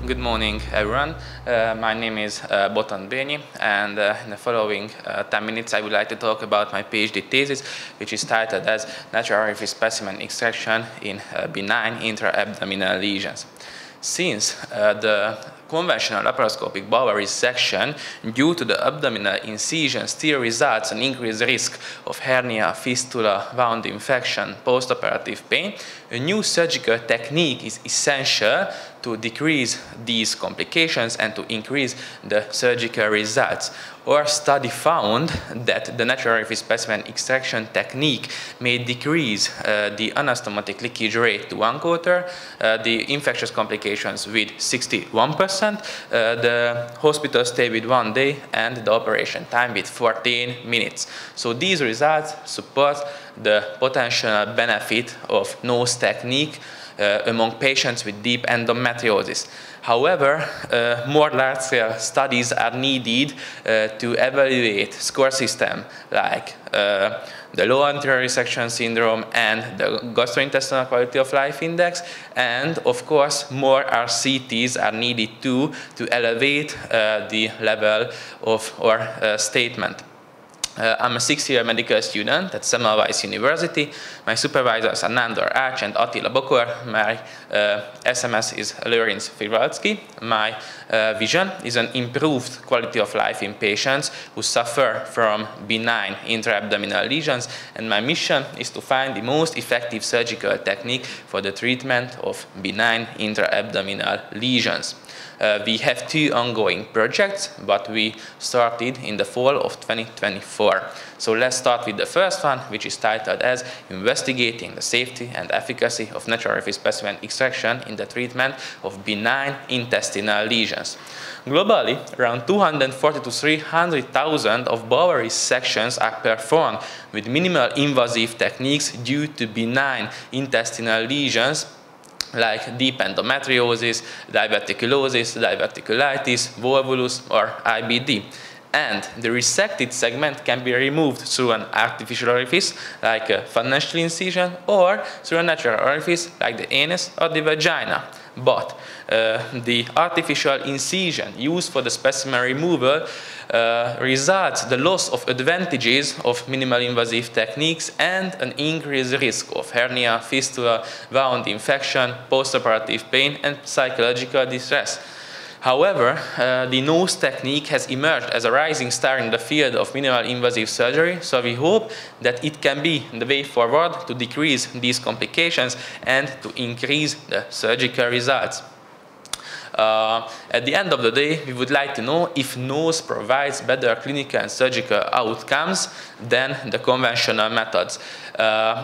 Good morning, everyone. My name is Botond Bényi, and in the following 10 minutes I would like to talk about my PhD thesis, which is titled as Natural Orifice Specimen Extraction in Benign Intra-Abdominal Lesions. Since the conventional laparoscopic bowel resection due to the abdominal incision still results in increased risk of hernia, fistula, wound infection, postoperative pain, a new surgical technique is essential to decrease these complications and to increase the surgical results. Our study found that the natural orifice specimen extraction technique may decrease the anastomotic leakage rate to 1/4, the infectious complications with 61%, the hospital stay with 1 day, and the operation time with 14 minutes. So these results support the potential benefit of nose technique among patients with deep endometriosis. However, more large-scale studies are needed to evaluate score systems like the low anterior resection syndrome and the gastrointestinal quality of life index, and of course more RCTs are needed too to elevate the level of our statement. I'm a 6-year medical student at Semmelweis University. My supervisors are Nándor Ács and Attila Bokor. My SMS is Lőrinc Fivalski. My vision is an improved quality of life in patients who suffer from benign intra-abdominal lesions, and my mission is to find the most effective surgical technique for the treatment of benign intra-abdominal lesions. We have 2 ongoing projects, but we started in the fall of 2024. So let's start with the first one, which is titled as Investigating the Safety and Efficacy of Natural Orifice Specimen Extraction in the Treatment of Benign Intestinal Lesions. Globally, around 240 to 300,000 of bowel resections are performed with minimal invasive techniques due to benign intestinal lesions like deep endometriosis, diverticulosis, diverticulitis, volvulus, or IBD. And the resected segment can be removed through an artificial orifice, like a financial incision, or through a natural orifice, like the anus or the vagina. But the artificial incision used for the specimen removal results the loss of advantages of minimal invasive techniques and an increased risk of hernia, fistula, wound infection, postoperative pain, and psychological distress. However, the nose technique has emerged as a rising star in the field of minimal invasive surgery, so we hope that it can be the way forward to decrease these complications and to increase the surgical results. At the end of the day, we would like to know if nose provides better clinical and surgical outcomes than the conventional methods.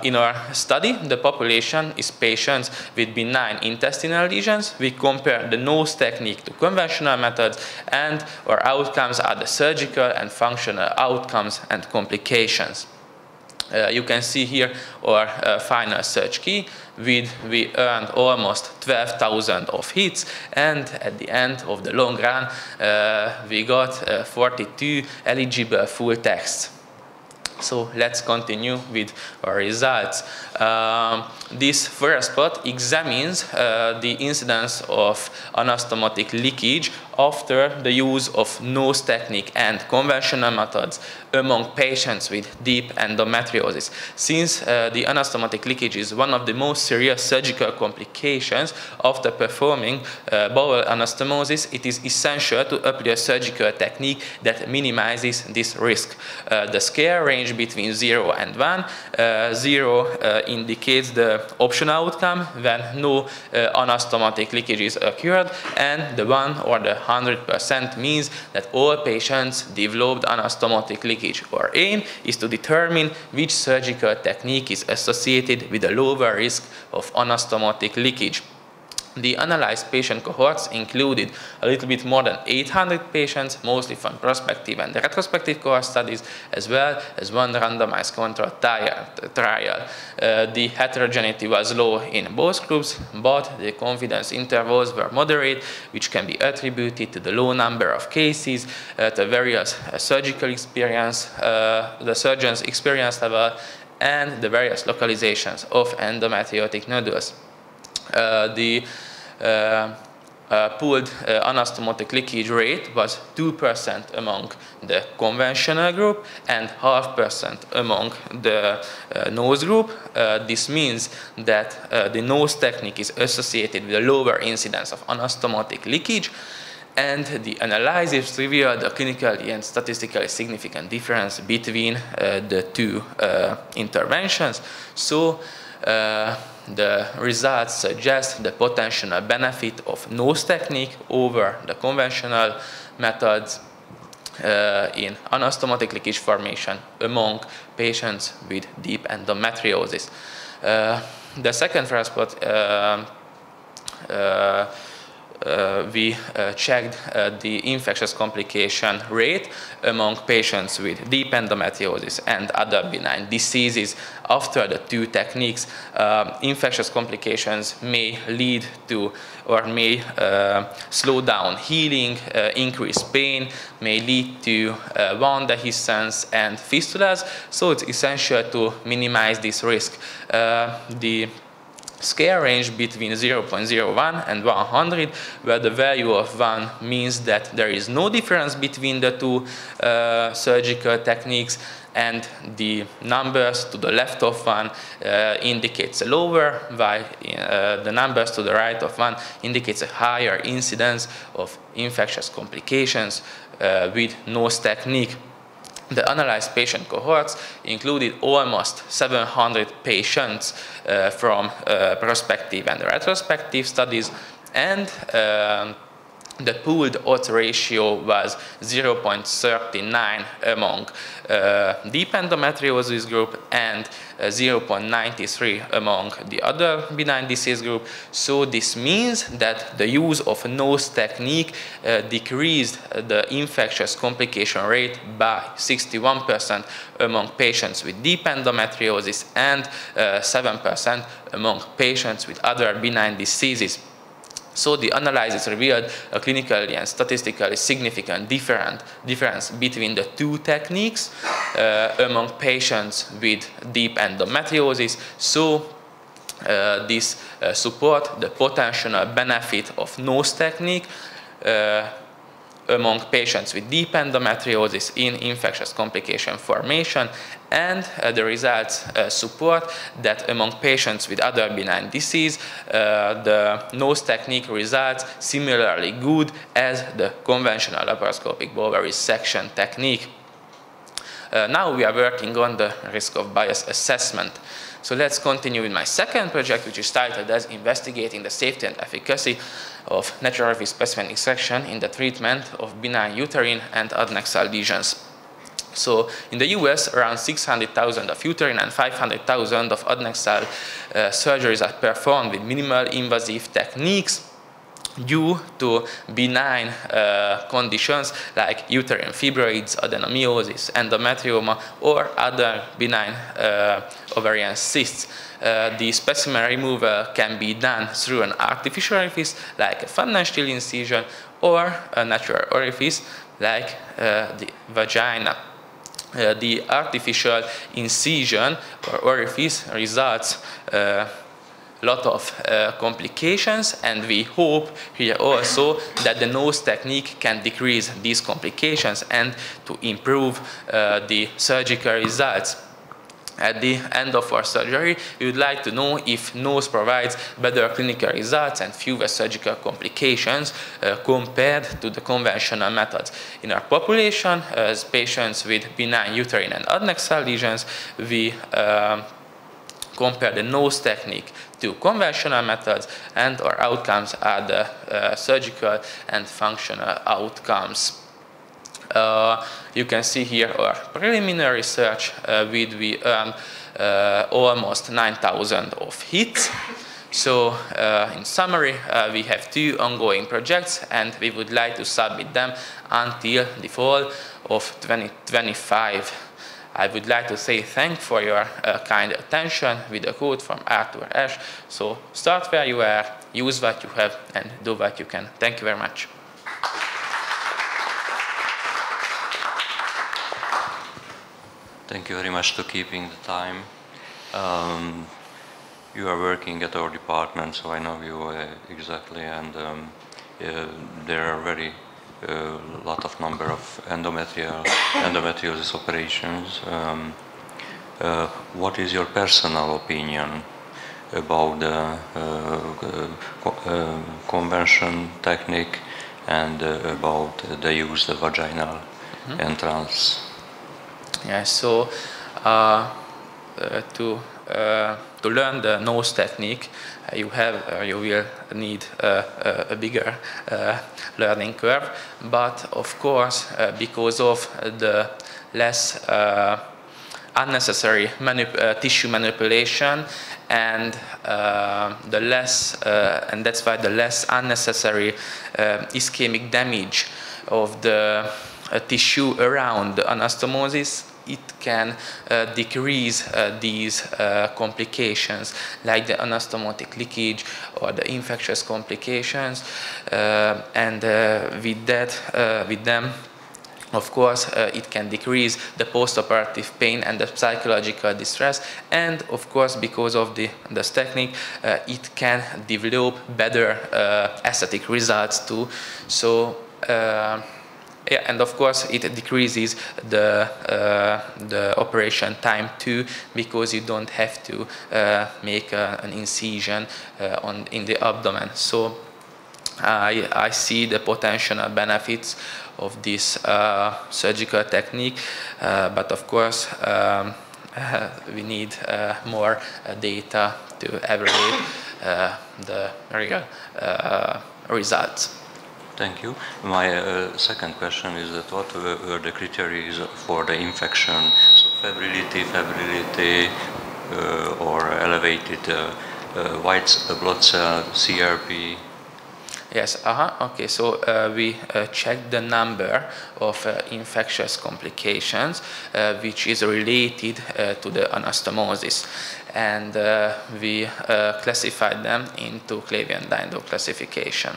In our study, the population is patients with benign intestinal lesions. We compare the nose technique to conventional methods, and our outcomes are the surgical and functional outcomes and complications. You can see here our final search key. We earned almost 12,000 of hits, and at the end of the long run, we got 42 eligible full texts. So let's continue with our results. This first plot examines the incidence of anastomotic leakage after the use of nose technique and conventional methods among patients with deep endometriosis. Since the anastomotic leakage is one of the most serious surgical complications after performing bowel anastomosis, it is essential to apply a surgical technique that minimizes this risk. The scale range between 0 and 1. 0 indicates the optional outcome when no anastomotic leakages occurred, and the 1 or the 100% means that all patients developed anastomotic leakage. Our aim is to determine which surgical technique is associated with a lower risk of anastomotic leakage. The analyzed patient cohorts included a little bit more than 800 patients, mostly from prospective and retrospective cohort studies, as well as 1 randomized controlled trial. The heterogeneity was low in both groups, but the confidence intervals were moderate, which can be attributed to the low number of cases, the various surgical experience, the surgeon's experience level, and the various localizations of endometriotic nodules. The pooled anastomotic leakage rate was 2% among the conventional group and 0.5% among the nose group. This means that the nose technique is associated with a lower incidence of anastomotic leakage, and the analysis revealed a clinically and statistically significant difference between the two interventions. So the results suggest the potential benefit of nose technique over the conventional methods in anastomotic leakage formation among patients with deep endometriosis. The second first plot we checked the infectious complication rate among patients with deep endometriosis and other benign diseases. After the two techniques, infectious complications may lead to or may slow down healing, increase pain, may lead to wound dehiscence and fistulas. So it's essential to minimize this risk. The scale range between 0.01 and 100, where the value of 1 means that there is no difference between the two surgical techniques, and the numbers to the left of 1 indicates a lower, while the numbers to the right of 1 indicates a higher incidence of infectious complications with nose technique. The analyzed patient cohorts included almost 700 patients from prospective and retrospective studies, and the pooled odds ratio was 0.39 among deep endometriosis group and 0.93 among the other benign disease group. So this means that the use of a nose technique decreased the infectious complication rate by 61% among patients with deep endometriosis and 7% among patients with other benign diseases. So the analysis revealed a clinically and statistically significant difference between the two techniques among patients with deep endometriosis. So this supports the potential benefit of nose technique among patients with deep endometriosis in infectious complication formation, and the results support that among patients with other benign disease, the nose technique results similarly good as the conventional laparoscopic bowel resection technique. Now we are working on the risk of bias assessment. So let's continue with my second project, which is titled as Investigating the Safety and Efficacy of Natural Orifice Specimen Extraction in the Treatment of Benign Uterine and Adnexal Lesions. So in the US, around 600,000 of uterine and 500,000 of adnexal surgeries are performed with minimal invasive techniques due to benign conditions like uterine fibroids, adenomyosis, endometrioma, or other benign ovarian cysts. The specimen removal can be done through an artificial orifice like a Translational incision or a natural orifice like the vagina. The artificial incision or orifice results lot of complications, and we hope here also that the nose technique can decrease these complications and to improve the surgical results. At the end of our surgery, we would like to know if nose provides better clinical results and fewer surgical complications compared to the conventional methods. In our population, as patients with benign uterine and adnexal lesions, we compare the nose technique to conventional methods, and our outcomes are the surgical and functional outcomes. You can see here our preliminary research we earned almost 9,000 of hits. So in summary, we have 2 ongoing projects, and we would like to submit them until the fall of 2025. I would like to say thanks for your kind attention with a quote from Arthur Ashe. So start where you are, use what you have, and do what you can. Thank you very much. Thank you very much for keeping the time. You are working at our department, so I know you exactly, and there are very lot of number of endometriosis operations. What is your personal opinion about the convention technique and about the use of vaginal entrance? Yeah, so to learn the nose technique, you will need a bigger learning curve. But of course, because of the less unnecessary tissue manipulation and the less, and that's why the less unnecessary ischemic damage of the tissue around the anastomosis, it can decrease these complications like the anastomotic leakage or the infectious complications, and with them, of course, it can decrease the post-operative pain and the psychological distress, and of course, because of this technique, it can develop better aesthetic results too. So. Yeah, and of course it decreases the operation time too, because you don't have to make an incision in the abdomen. So I see the potential benefits of this surgical technique, but of course we need more data to evaluate the real results. Thank you. My second question is that what were the criteria for the infection? So febrility, or elevated white blood cell, CRP? Yes, okay, so we checked the number of infectious complications which is related to the anastomosis, and we classified them into Clavian-Dindo classification.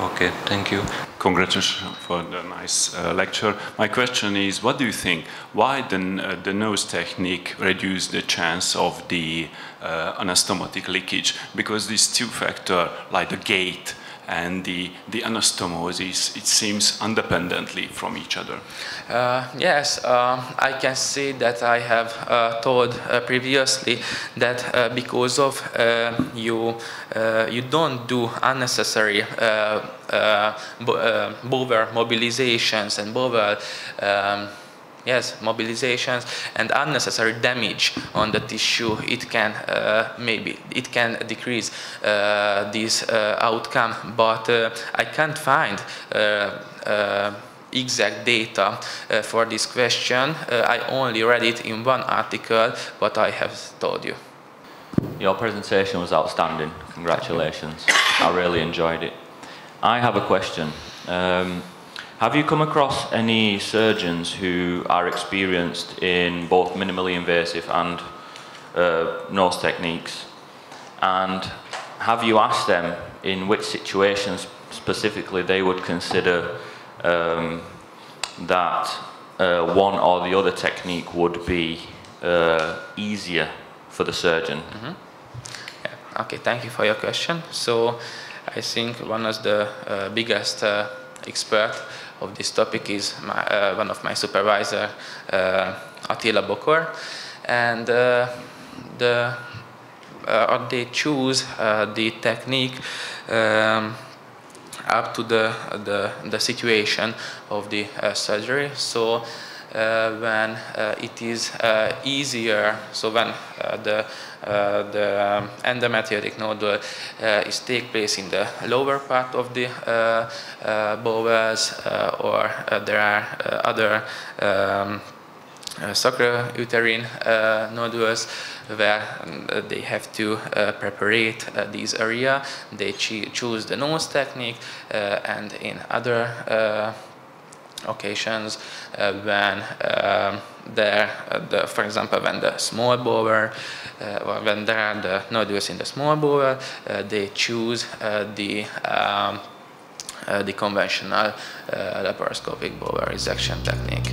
Okay, thank you. Congratulations for the nice lecture. My question is, what do you think? Why the nose technique reduced the chance of the anastomotic leakage? Because these two factors, like the gait and the anastomosis, it seems independently from each other. Yes, I can say that I have told previously that because of you don't do unnecessary bowel mobilizations and bowel mobilizations and unnecessary damage on the tissue, it can decrease this outcome. But I can't find exact data for this question. I only read it in one article, but I have told you. Your presentation was outstanding. Congratulations. I really enjoyed it. I have a question. Have you come across any surgeons who are experienced in both minimally invasive and nose techniques? And have you asked them in which situations specifically they would consider that one or the other technique would be easier for the surgeon? Yeah. Okay, thank you for your question. So I think one of the biggest experts of this topic is one of my supervisor, Attila Bokor, and they choose the technique up to the situation of the surgery. So when it is easier, so when the endometriotic nodule is take place in the lower part of the bowels, or there are other sacrouterine nodules where they have to preparate this area, they choose the nose technique, and in other occasions when for example, when the small bowel, or when there are the nodules in the small bowel, they choose the conventional laparoscopic bowel resection technique.